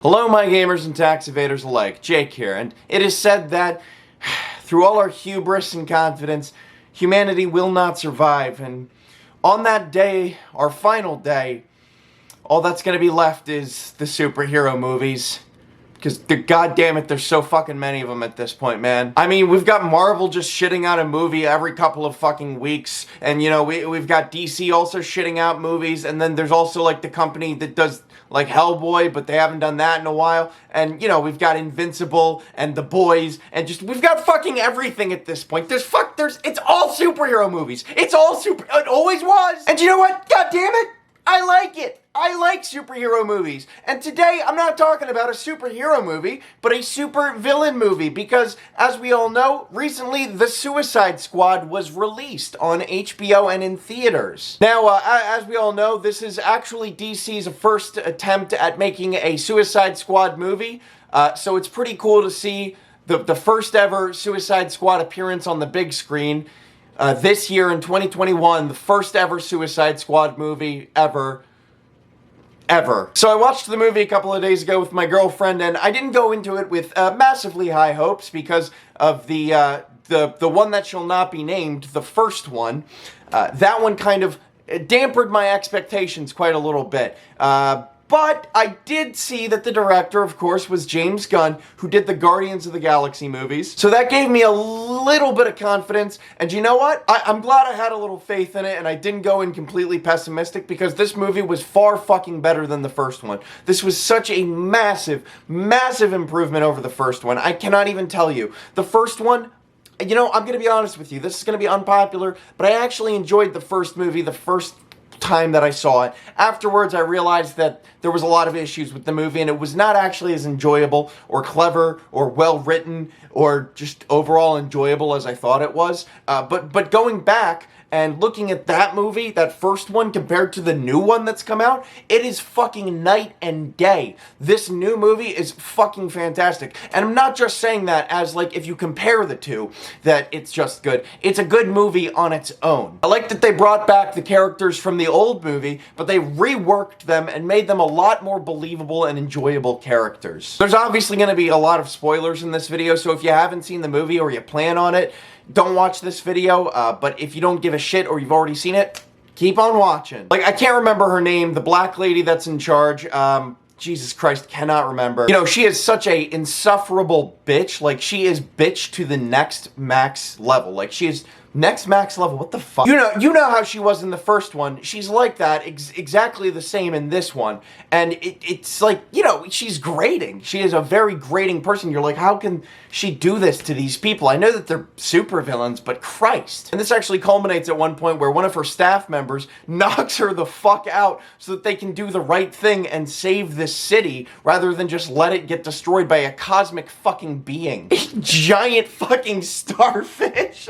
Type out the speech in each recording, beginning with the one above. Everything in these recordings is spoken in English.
Hello my gamers and tax evaders alike, Jake here, and it is said that through all our hubris and confidence, humanity will not survive, and on that day, our final day, all that's gonna be left is the superhero movies. Because, goddammit, there's so fucking many of them at this point, man. I mean, we've got Marvel just shitting out a movie every couple of fucking weeks. And, you know, we've got DC also shitting out movies. And then there's also, like, the company that does, like, Hellboy, but they haven't done that in a while. And, you know, we've got Invincible and The Boys. And just, we've got fucking everything at this point. It's all superhero movies. It always was. And you know what? Goddammit, I like it. I like superhero movies. And today, I'm not talking about a superhero movie, but a super villain movie. Because, as we all know, recently, The Suicide Squad was released on HBO and in theaters. Now, as we all know, this is actually DC's first attempt at making a Suicide Squad movie. So it's pretty cool to see the first ever Suicide Squad appearance on the big screen. This year in 2021, the first ever Suicide Squad movie ever. So I watched the movie a couple of days ago with my girlfriend, and I didn't go into it with massively high hopes because of the one that shall not be named, the first one. That one kind of dampened my expectations quite a little bit. But I did see that the director, of course, was James Gunn, who did the Guardians of the Galaxy movies. So that gave me a little bit of confidence. And you know what? I'm glad I had a little faith in it and I didn't go in completely pessimistic because this movie was far fucking better than the first one. This was such a massive, massive improvement over the first one. I cannot even tell you. The first one, you know, I'm going to be honest with you. This is going to be unpopular, but I actually enjoyed the first movie, the first time that I saw it. Afterwards, I realized that there was a lot of issues with the movie and it was not actually as enjoyable or clever or well written or just overall enjoyable as I thought it was. But going back and looking at that movie, that first one, compared to the new one that's come out, it is fucking night and day. This new movie is fucking fantastic. And I'm not just saying that as, like, if you compare the two, that it's just good. It's a good movie on its own. I like that they brought back the characters from the old movie, but they reworked them and made them a lot more believable and enjoyable characters. There's obviously going to be a lot of spoilers in this video, so if you haven't seen the movie or you plan on it, don't watch this video, but if you don't give a shit or you've already seen it, keep on watching. Like, I can't remember her name, the black lady that's in charge, Jesus Christ, cannot remember. You know, she is such a insufferable bitch. Like, she is bitch to the next max level. Like, she is next max level. What the fuck? You know how she was in the first one. She's like that, exactly the same in this one. And it's like, you know, she's grating. She is a very grating person. You're like, how can she do this to these people? I know that they're super villains, but Christ. And this actually culminates at one point where one of her staff members knocks her the fuck out so that they can do the right thing and save this city rather than just let it get destroyed by a cosmic fucking being. A giant fucking starfish.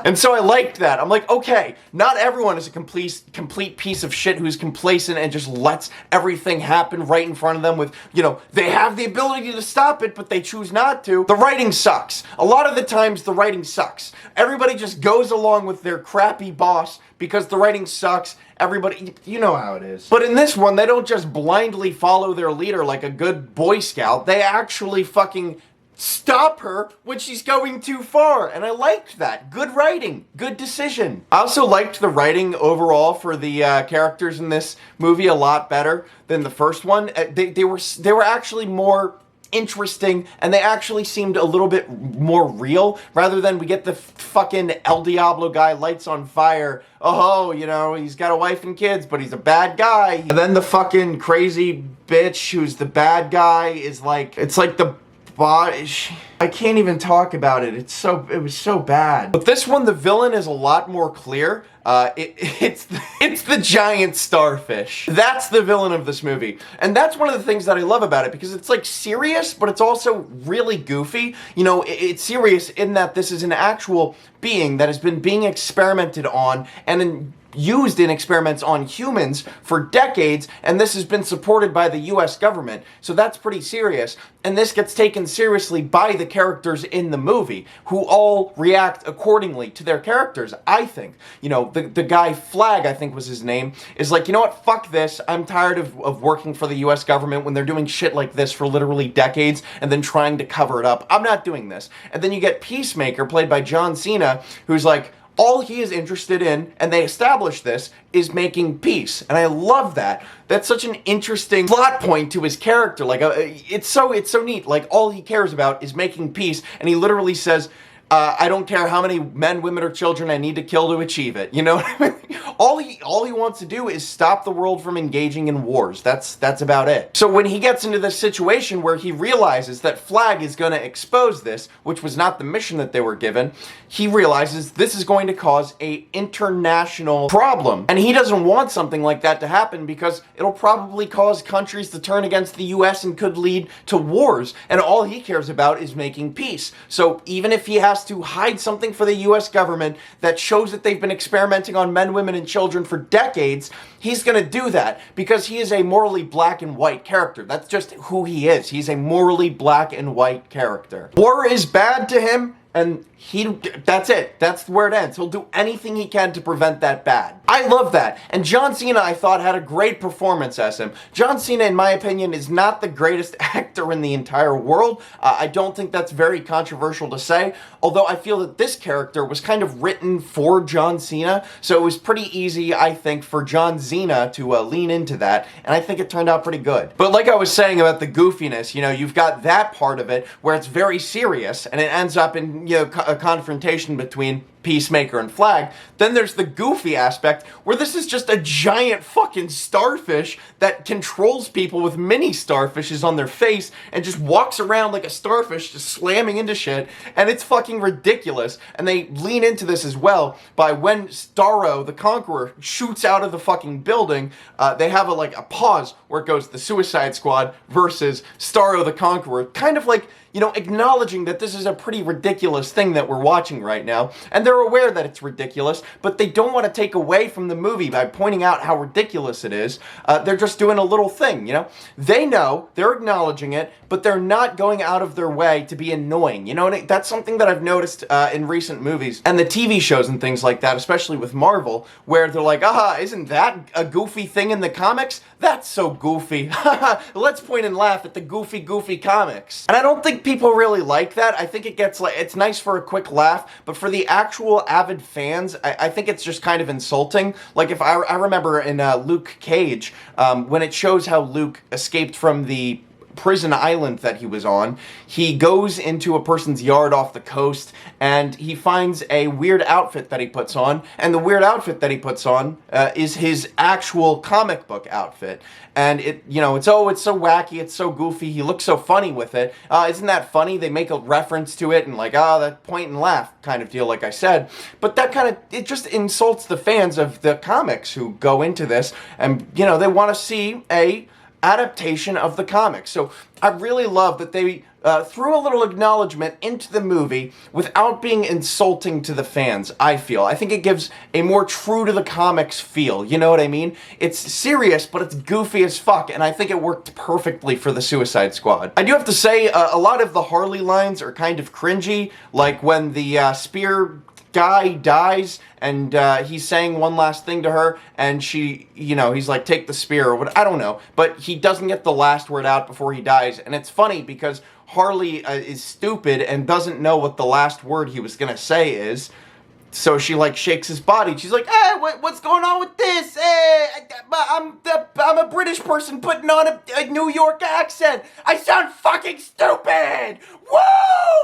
And so I liked that. I'm like, okay, not everyone is a complete piece of shit who's complacent and just lets everything happen right in front of them with, you know, they have the ability to stop it, but they choose not to. The writing sucks. A lot of the times, the writing sucks. Everybody just goes along with their crappy boss because the writing sucks. Everybody, you know how it is. But in this one, they don't just blindly follow their leader like a good Boy Scout. They actually fucking stop her when she's going too far, and I liked that. Good writing, good decision. I also liked the writing overall for the characters in this movie a lot better than the first one. They were actually more interesting, and they actually seemed a little bit more real, rather than we get the fucking El Diablo guy lights on fire. Oh, you know, he's got a wife and kids, but he's a bad guy. And then the fucking crazy bitch who's the bad guy is like, it's like the I can't even talk about it. It was so bad. But this one, the villain is a lot more clear. It's the giant starfish. That's the villain of this movie. And that's one of the things that I love about it, because it's like serious, but it's also really goofy. You know, it's serious in that this is an actual being that has been being experimented on and used in experiments on humans for decades, and this has been supported by the US government. So that's pretty serious. And this gets taken seriously by the characters in the movie, who all react accordingly to their characters, I think. You know, the guy Flag, I think was his name, is like, you know what, fuck this. I'm tired of working for the US government when they're doing shit like this for literally decades and then trying to cover it up. I'm not doing this. And then you get Peacemaker, played by John Cena, who's like, all he is interested in, and they establish this, is making peace. And I love that. That's such an interesting plot point to his character. Like, it's so neat. Like, all he cares about is making peace, and he literally says, I don't care how many men, women, or children I need to kill to achieve it. You know what I mean? All he wants to do is stop the world from engaging in wars. That's about it. So when he gets into this situation where he realizes that Flag is going to expose this, which was not the mission that they were given, he realizes this is going to cause a international problem. And he doesn't want something like that to happen because it'll probably cause countries to turn against the US and could lead to wars. And all he cares about is making peace. So even if he has to hide something for the US government that shows that they've been experimenting on men, women, and children for decades, he's gonna do that because he is a morally black and white character. That's just who he is. He's a morally black and white character. War is bad to him, and that's it. That's where it ends. He'll do anything he can to prevent that bad. I love that. And John Cena, I thought, had a great performance as him. John Cena, in my opinion, is not the greatest actor in the entire world. I don't think that's very controversial to say, although I feel that this character was kind of written for John Cena, so it was pretty easy, I think, for John Cena to lean into that, and I think it turned out pretty good. But like I was saying about the goofiness, you know, you've got that part of it where it's very serious, and it ends up in, you know, a confrontation between Peacemaker and Flag. Then there's the goofy aspect where this is just a giant fucking starfish that controls people with mini starfishes on their face and just walks around like a starfish just slamming into shit, and it's fucking ridiculous. And they lean into this as well by when Starro the Conqueror shoots out of the fucking building, they have a pause where it goes the Suicide Squad versus Starro the Conqueror, kind of like, you know, acknowledging that this is a pretty ridiculous thing that we're watching right now, and they're aware that it's ridiculous, but they don't want to take away from the movie by pointing out how ridiculous it is. They're just doing a little thing, you know? They know, they're acknowledging it, but they're not going out of their way to be annoying, you know? And that's something that I've noticed in recent movies, and the TV shows and things like that, especially with Marvel, where they're like, isn't that a goofy thing in the comics? That's so goofy. Let's point and laugh at the goofy comics. And I don't think people really like that. I think it gets it's nice for a quick laugh, but for the actual avid fans, I think it's just kind of insulting. Like if I remember in Luke Cage, when it shows how Luke escaped from the prison island that he was on, he goes into a person's yard off the coast and he finds a weird outfit that he puts on, and the weird outfit that he puts on is his actual comic book outfit. And it, you know, it's so wacky, it's so goofy, he looks so funny with it. Isn't that funny? They make a reference to it and like, that point and laugh kind of deal, like I said. But that kind of, it just insults the fans of the comics who go into this and, you know, they want to see a adaptation of the comics. So I really love that they threw a little acknowledgement into the movie without being insulting to the fans, I feel. I think it gives a more true to the comics feel, you know what I mean? It's serious, but it's goofy as fuck, and I think it worked perfectly for the Suicide Squad. I do have to say, a lot of the Harley lines are kind of cringy, like when the spear guy dies and he's saying one last thing to her and she, you know, he's like, take the spear or what, I don't know, but he doesn't get the last word out before he dies. And it's funny because Harley is stupid and doesn't know what the last word he was gonna say is. So she like shakes his body. She's like, hey, what's going on with this? Hey, I'm a British person putting on a New York accent. I sound fucking stupid. Woo!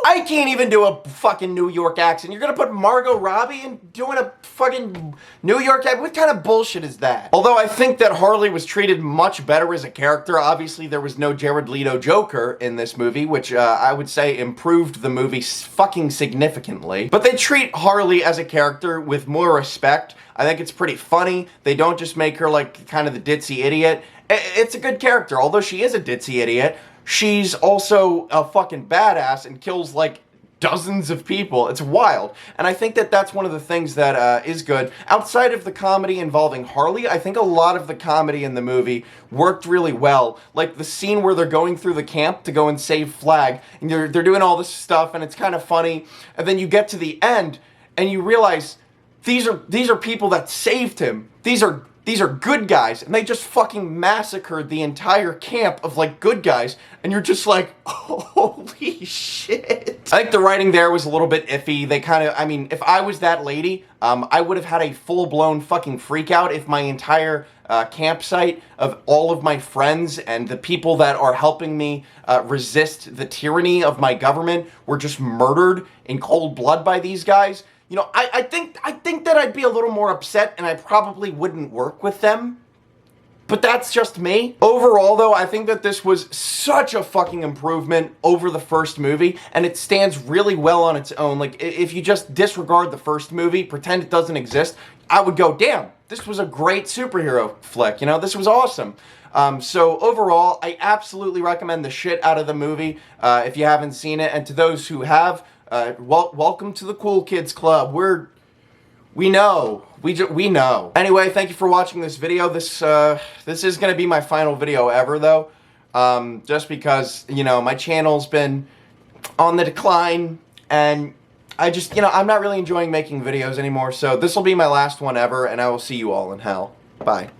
I can't even do a fucking New York accent. You're gonna put Margot Robbie in doing a fucking New York accent? What kind of bullshit is that? Although I think that Harley was treated much better as a character. Obviously, there was no Jared Leto Joker in this movie, which I would say improved the movie fucking significantly. But they treat Harley as a character with more respect. I think it's pretty funny. They don't just make her like kind of the ditzy idiot. It's a good character. Although she is a ditzy idiot, she's also a fucking badass and kills like dozens of people. It's wild. And I think that that's one of the things that is good. Outside of the comedy involving Harley, I think a lot of the comedy in the movie worked really well. Like the scene where they're going through the camp to go and save Flag, and they're doing all this stuff, and it's kind of funny. And then you get to the end, and you realize these are people that saved him. These are good guys, and they just fucking massacred the entire camp of, like, good guys, and you're just like, holy shit. I think the writing there was a little bit iffy. They kind of, I mean, if I was that lady, I would have had a full-blown fucking freak out if my entire campsite of all of my friends and the people that are helping me resist the tyranny of my government were just murdered in cold blood by these guys. You know, I think that I'd be a little more upset, and I probably wouldn't work with them. But that's just me. Overall, though, I think that this was such a fucking improvement over the first movie, and it stands really well on its own. Like, if you just disregard the first movie, pretend it doesn't exist, I would go, damn, this was a great superhero flick, you know? This was awesome. So overall, I absolutely recommend the shit out of the movie if you haven't seen it, and to those who have, welcome to the Cool Kids Club. We know. We know. Anyway, thank you for watching this video. This is gonna be my final video ever, though. Just because, you know, my channel's been on the decline, and I just, you know, I'm not really enjoying making videos anymore, so this will be my last one ever, and I will see you all in hell. Bye.